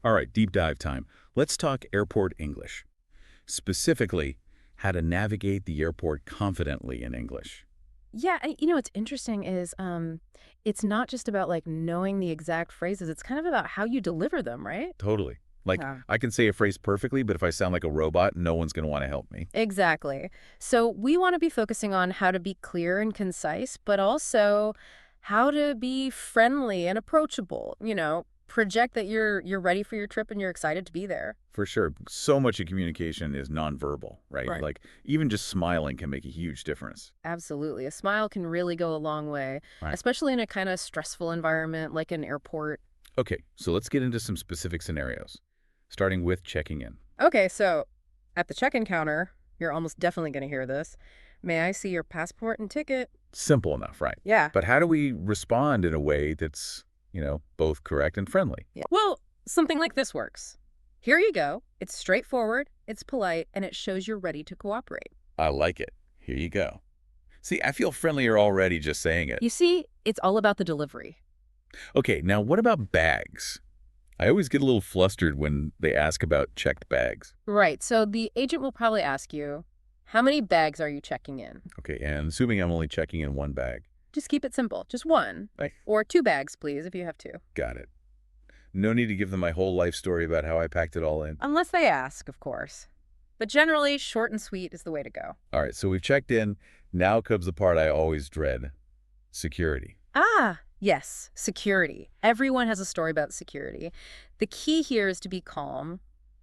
All right, deep dive time. Let's talk airport English. Specifically, how to navigate the airport confidently in English. Yeah, what's interesting is it's not just about like knowing the exact phrases. It's kind of about how you deliver them, right? Totally. Like, Yeah. I can say a phrase perfectly, but if I sound like a robot, no one's going to want to help me. Exactly. So we want to be focusing on how to be clear and concise, but also how to be friendly and approachable. Project that you're ready for your trip and you're excited to be there. For sure. So much of communication is nonverbal, right? Right. Like, even just smiling can make a huge difference. Absolutely. A smile can really go a long way, Right. especially in a kind of stressful environment like an airport. Okay, so let's get into some specific scenarios, starting with checking in. Okay, so at the check-in counter, you're almost definitely going to hear this. May I see your passport and ticket? Simple enough, right? Yeah. But how do we respond in a way that's, both correct and friendly? Yeah. Well, something like this works. Here you go. It's straightforward, it's polite, and it shows you're ready to cooperate. I like it. Here you go. See, I feel friendlier already just saying it. You see, it's all about the delivery. Okay, now what about bags? I always get a little flustered when they ask about checked bags. Right. So the agent will probably ask you, how many bags are you checking in? Okay, and assuming I'm only checking in one bag. Just keep it simple. Just one. Right. Or two bags, please, if you have two. Got it. No need to give them my whole life story about how I packed it all in. Unless they ask, of course. But generally, short and sweet is the way to go. All right, so we've checked in. Now comes the part I always dread. Security. Ah, yes, security. Everyone has a story about security. The key here is to be calm,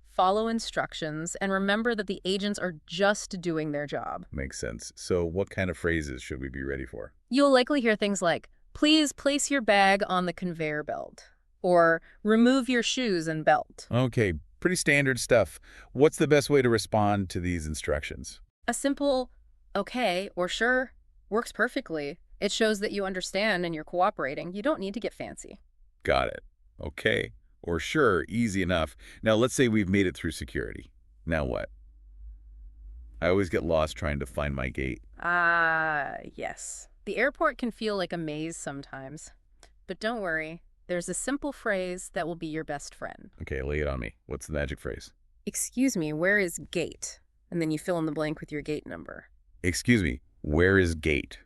follow instructions, and remember that the agents are just doing their job. Makes sense. So what kind of phrases should we be ready for? You'll likely hear things like, please place your bag on the conveyor belt, or remove your shoes and belt. Okay, pretty standard stuff. What's the best way to respond to these instructions? A simple, okay, or sure, works perfectly. It shows that you understand and you're cooperating. You don't need to get fancy. Got it. Okay. Or sure, easy enough. Now let's say we've made it through security. Now what? I always get lost trying to find my gate. Ah, yes. The airport can feel like a maze sometimes. But don't worry, there's a simple phrase that will be your best friend. Okay, lay it on me. What's the magic phrase? Excuse me, where is gate? And then you fill in the blank with your gate number. Excuse me, where is gate?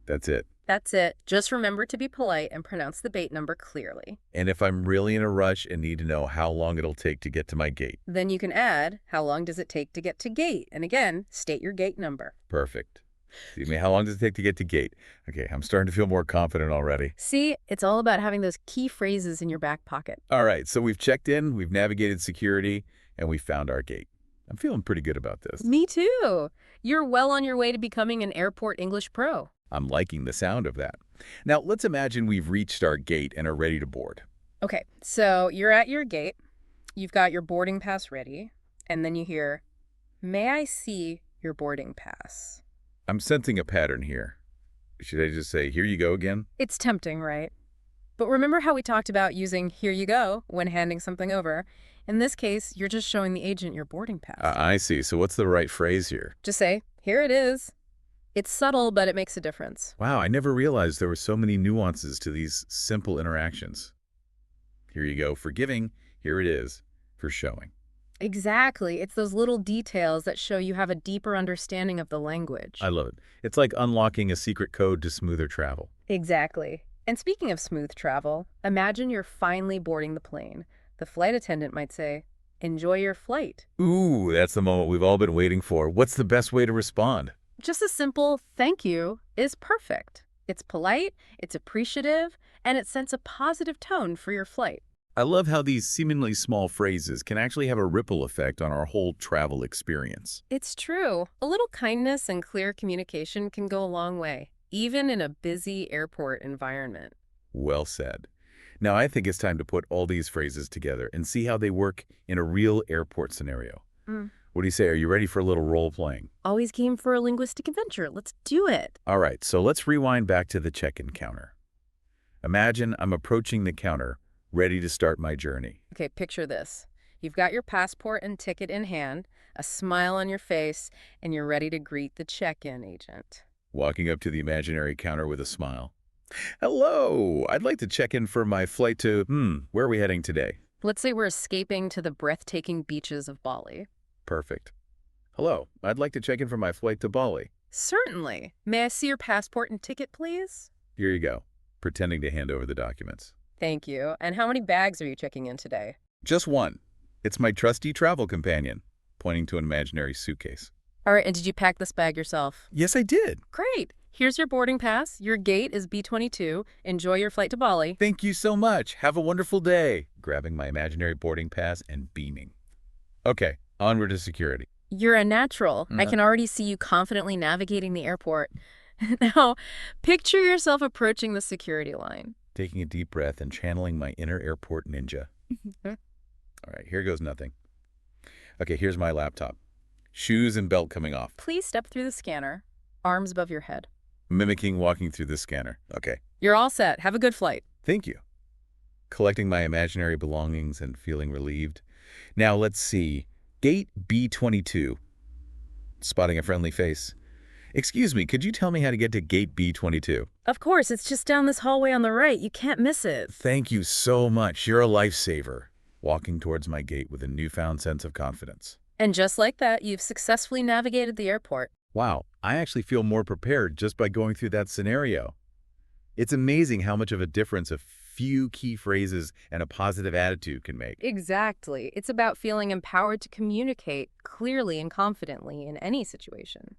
That's it. That's it. Just remember to be polite and pronounce the gate number clearly. And if I'm really in a rush and need to know how long it'll take to get to my gate. Then you can add, how long does it take to get to gate? And again, state your gate number. Perfect. Excuse me, how long does it take to get to gate? Okay, I'm starting to feel more confident already. See, it's all about having those key phrases in your back pocket. All right, so we've checked in, we've navigated security, and we found our gate. I'm feeling pretty good about this. Me too. You're well on your way to becoming an airport English pro. I'm liking the sound of that. Now, let's imagine we've reached our gate and are ready to board. Okay, so you're at your gate, you've got your boarding pass ready, and then you hear, may I see your boarding pass? I'm sensing a pattern here. Should I just say, here you go again? It's tempting, right? But remember how we talked about using here you go when handing something over? In this case, you're just showing the agent your boarding pass. I see. So what's the right phrase here? Just say, here it is. It's subtle, but it makes a difference. Wow, I never realized there were so many nuances to these simple interactions. Here you go for giving. Here it is for showing. Exactly. It's those little details that show you have a deeper understanding of the language. I love it. It's like unlocking a secret code to smoother travel. Exactly. And speaking of smooth travel, imagine you're finally boarding the plane. The flight attendant might say, enjoy your flight. Ooh, that's the moment we've all been waiting for. What's the best way to respond? Just a simple thank you is perfect. It's polite, it's appreciative, and it sends a positive tone for your flight. I love how these seemingly small phrases can actually have a ripple effect on our whole travel experience. It's true. A little kindness and clear communication can go a long way, even in a busy airport environment. Well said. Now I think it's time to put all these phrases together and see how they work in a real airport scenario. Mm. What do you say? Are you ready for a little role playing? Always game for a linguistic adventure. Let's do it. All right, so let's rewind back to the check-in counter. Imagine I'm approaching the counter, ready to start my journey. Okay, picture this. You've got your passport and ticket in hand, a smile on your face, and you're ready to greet the check-in agent. Walking up to the imaginary counter with a smile. Hello, I'd like to check in for my flight to, where are we heading today? Let's say we're escaping to the breathtaking beaches of Bali. Perfect. Hello, I'd like to check in for my flight to Bali. Certainly. May I see your passport and ticket, please? Here you go, pretending to hand over the documents. Thank you. And how many bags are you checking in today? Just one. It's my trusty travel companion, pointing to an imaginary suitcase. All right, and did you pack this bag yourself? Yes, I did. Great. Here's your boarding pass. Your gate is B22. Enjoy your flight to Bali. Thank you so much. Have a wonderful day. Grabbing my imaginary boarding pass and beaming. Okay, onward to security. You're a natural. I can already see you confidently navigating the airport. Now, picture yourself approaching the security line. Taking a deep breath and channeling my inner airport ninja. All right, here goes nothing. Okay, here's my laptop. Shoes and belt coming off. Please step through the scanner, arms above your head. Mimicking walking through the scanner. Okay, You're all set. Have a good flight. thank you. Collecting my imaginary belongings and feeling relieved. Now let's see. Gate B22. Spotting a friendly face. Excuse me, could you tell me how to get to gate B22? Of course, it's just down this hallway on the right. You can't miss it. Thank you so much. You're a lifesaver. Walking towards my gate with a newfound sense of confidence. And just like that, you've successfully navigated the airport. Wow, I actually feel more prepared just by going through that scenario. It's amazing how much of a difference a few key phrases and a positive attitude can make. Exactly. It's about feeling empowered to communicate clearly and confidently in any situation.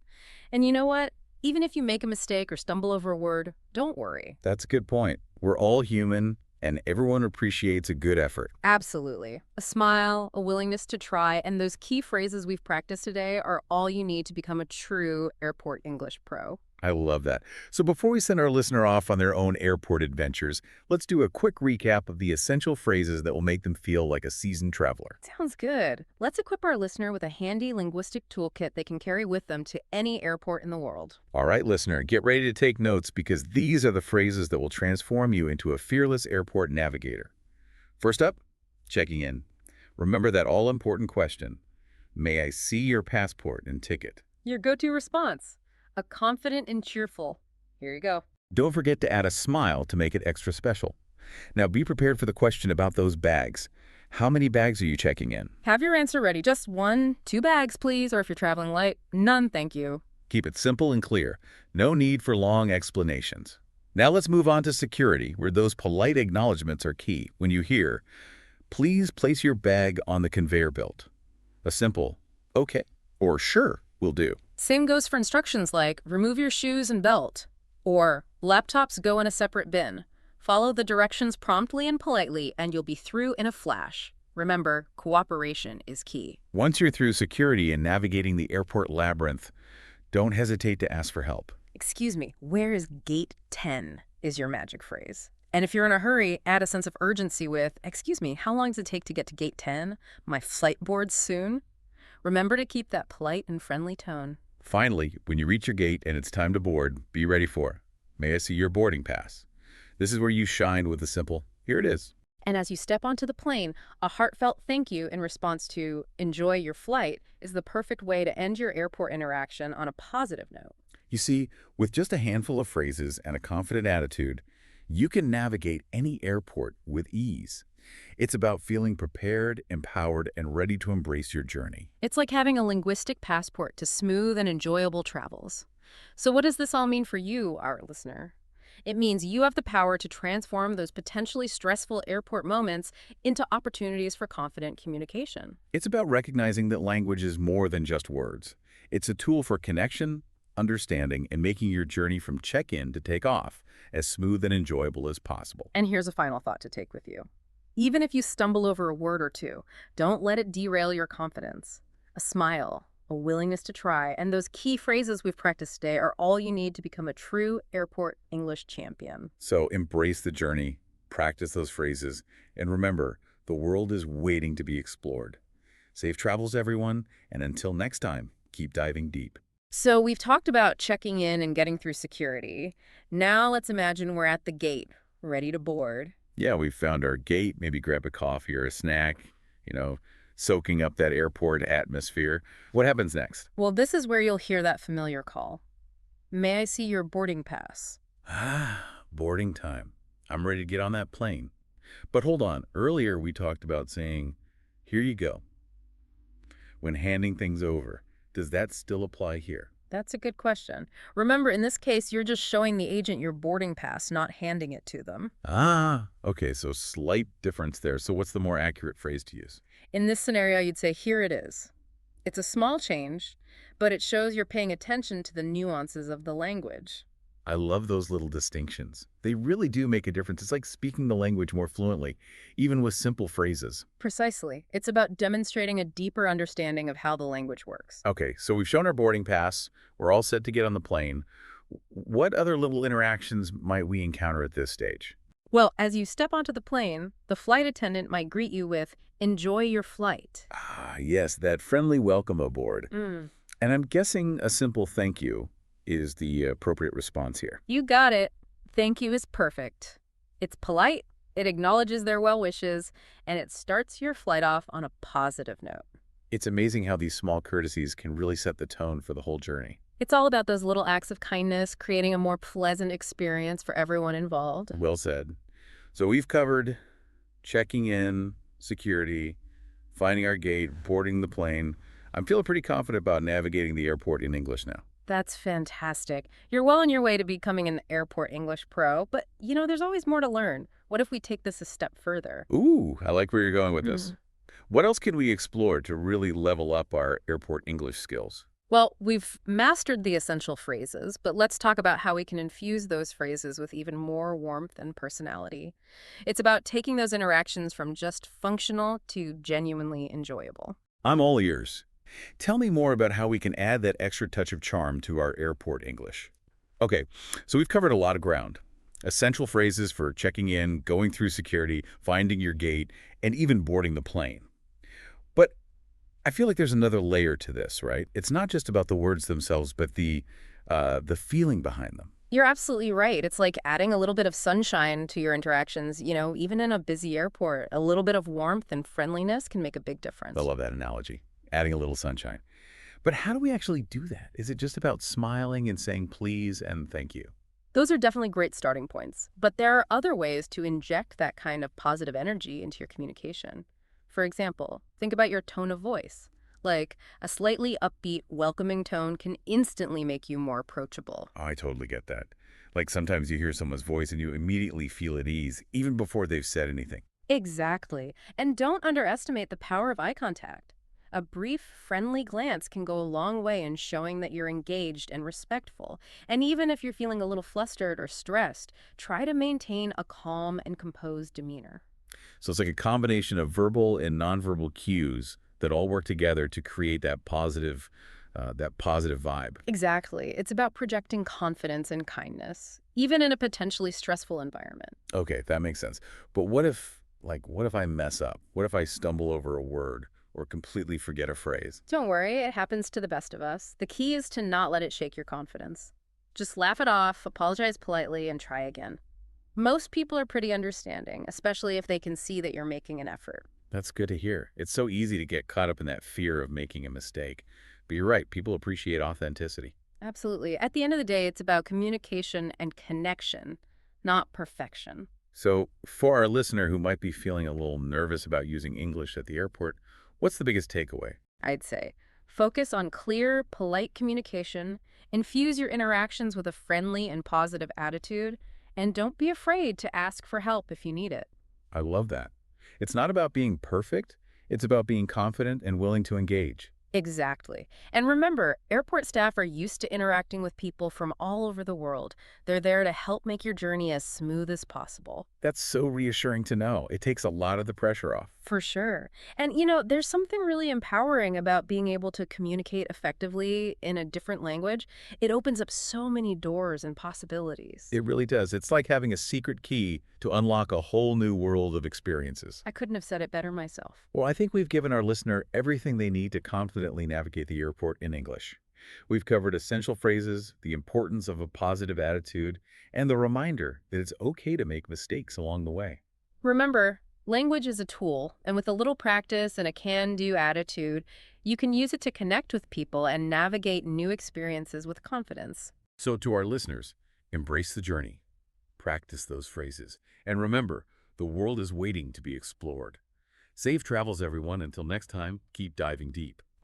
And you know what? Even if you make a mistake or stumble over a word, don't worry. That's a good point. We're all human, and everyone appreciates a good effort. Absolutely. A smile, a willingness to try, and those key phrases we've practiced today are all you need to become a true airport English pro. I love that. So before we send our listener off on their own airport adventures, let's do a quick recap of the essential phrases that will make them feel like a seasoned traveler. Sounds good. Let's equip our listener with a handy linguistic toolkit they can carry with them to any airport in the world. All right, listener, get ready to take notes because these are the phrases that will transform you into a fearless airport navigator. First up, checking in. Remember that all-important question, may I see your passport and ticket? Your go-to response. A confident and cheerful. Here you go. Don't forget to add a smile to make it extra special. Now be prepared for the question about those bags. How many bags are you checking in? Have your answer ready. Just 1, 2 bags, please, or if you're traveling light, none, thank you. Keep it simple and clear. No need for long explanations. Now let's move on to security, where those polite acknowledgments are key. When you hear, please place your bag on the conveyor belt. A simple, okay, or sure will do. Same goes for instructions like, remove your shoes and belt, or laptops go in a separate bin. Follow the directions promptly and politely, and you'll be through in a flash. Remember, cooperation is key. Once you're through security and navigating the airport labyrinth, don't hesitate to ask for help. Excuse me, where is gate 10 is your magic phrase. And if you're in a hurry, add a sense of urgency with, excuse me, how long does it take to get to gate 10? My flight board's soon. Remember to keep that polite and friendly tone. Finally, when you reach your gate and it's time to board, be ready for, may I see your boarding pass? This is where you shine with the simple, here it is. And as you step onto the plane, a heartfelt thank you in response to enjoy your flight is the perfect way to end your airport interaction on a positive note. You see, with just a handful of phrases and a confident attitude, you can navigate any airport with ease. It's about feeling prepared, empowered, and ready to embrace your journey. It's like having a linguistic passport to smooth and enjoyable travels. So what does this all mean for you, our listener? It means you have the power to transform those potentially stressful airport moments into opportunities for confident communication. It's about recognizing that language is more than just words. It's a tool for connection, understanding, and making your journey from check-in to take-off as smooth and enjoyable as possible. And here's a final thought to take with you. Even if you stumble over a word or two, don't let it derail your confidence. A smile, a willingness to try, and those key phrases we've practiced today are all you need to become a true airport English champion. So embrace the journey, practice those phrases, and remember, the world is waiting to be explored. Safe travels, everyone, and until next time, keep diving deep. So we've talked about checking in and getting through security. Now let's imagine we're at the gate, ready to board. Yeah, we found our gate, maybe grab a coffee or a snack, soaking up that airport atmosphere. What happens next? Well, this is where you'll hear that familiar call. May I see your boarding pass? Boarding time. I'm ready to get on that plane. But hold on, earlier we talked about saying, here you go, when handing things over. Does that still apply here? That's a good question. Remember, in this case, you're just showing the agent your boarding pass, not handing it to them. Ah, okay, so slight difference there. So what's the more accurate phrase to use? In this scenario, you'd say, here it is. It's a small change, but it shows you're paying attention to the nuances of the language. I love those little distinctions. They really do make a difference. It's like speaking the language more fluently, even with simple phrases. Precisely. It's about demonstrating a deeper understanding of how the language works. Okay, so we've shown our boarding pass. We're all set to get on the plane. What other little interactions might we encounter at this stage? Well, as you step onto the plane, the flight attendant might greet you with, enjoy your flight. Ah, yes, that friendly welcome aboard. Mm. And I'm guessing a simple thank you is the appropriate response here. You got it. Thank you is perfect. It's polite, it acknowledges their well wishes, and it starts your flight off on a positive note. It's amazing how these small courtesies can really set the tone for the whole journey. It's all about those little acts of kindness, creating a more pleasant experience for everyone involved. Well said. So we've covered checking in, security, finding our gate, boarding the plane. I'm feeling pretty confident about navigating the airport in English now. That's fantastic. You're well on your way to becoming an airport English pro, but there's always more to learn. What if we take this a step further? Ooh, I like where you're going with this. What else can we explore to really level up our airport English skills? Well, we've mastered the essential phrases, but let's talk about how we can infuse those phrases with even more warmth and personality. It's about taking those interactions from just functional to genuinely enjoyable. I'm all ears. Tell me more about how we can add that extra touch of charm to our airport English. Okay, so we've covered a lot of ground. Essential phrases for checking in, going through security, finding your gate, and even boarding the plane. But I feel like there's another layer to this, right? It's not just about the words themselves, but the feeling behind them. You're absolutely right. It's like adding a little bit of sunshine to your interactions, even in a busy airport. A little bit of warmth and friendliness can make a big difference. I love that analogy, adding a little sunshine. But how do we actually do that? Is it just about smiling and saying please and thank you? Those are definitely great starting points, but there are other ways to inject that kind of positive energy into your communication. For example, think about your tone of voice. Like, a slightly upbeat, welcoming tone can instantly make you more approachable. Oh, I totally get that. Like sometimes you hear someone's voice and you immediately feel at ease, even before they've said anything. Exactly. And don't underestimate the power of eye contact. A brief, friendly glance can go a long way in showing that you're engaged and respectful. And even if you're feeling a little flustered or stressed, try to maintain a calm and composed demeanor. So it's like a combination of verbal and nonverbal cues that all work together to create that positive vibe. Exactly. It's about projecting confidence and kindness, even in a potentially stressful environment. Okay, that makes sense. But what if I mess up? What if I stumble over a word or completely forget a phrase? Don't worry, it happens to the best of us. The key is to not let it shake your confidence. Just laugh it off, apologize politely, and try again. Most people are pretty understanding, especially if they can see that you're making an effort. That's good to hear. It's so easy to get caught up in that fear of making a mistake. But you're right, people appreciate authenticity. Absolutely. At the end of the day, it's about communication and connection, not perfection. So for our listener who might be feeling a little nervous about using English at the airport, what's the biggest takeaway? I'd say focus on clear, polite communication, infuse your interactions with a friendly and positive attitude, and don't be afraid to ask for help if you need it. I love that. It's not about being perfect. It's about being confident and willing to engage. Exactly. And remember, airport staff are used to interacting with people from all over the world. They're there to help make your journey as smooth as possible. That's so reassuring to know. It takes a lot of the pressure off. For sure. And there's something really empowering about being able to communicate effectively in a different language. It opens up so many doors and possibilities. It really does. It's like having a secret key to unlock a whole new world of experiences. I couldn't have said it better myself. Well, I think we've given our listener everything they need to confidently navigate the airport in English. We've covered essential phrases, the importance of a positive attitude, and the reminder that it's okay to make mistakes along the way. Remember, language is a tool, and with a little practice and a can-do attitude, you can use it to connect with people and navigate new experiences with confidence. So to our listeners, embrace the journey, practice those phrases, and remember, The world is waiting to be explored. Safe travels, everyone. Until next time, keep diving deep.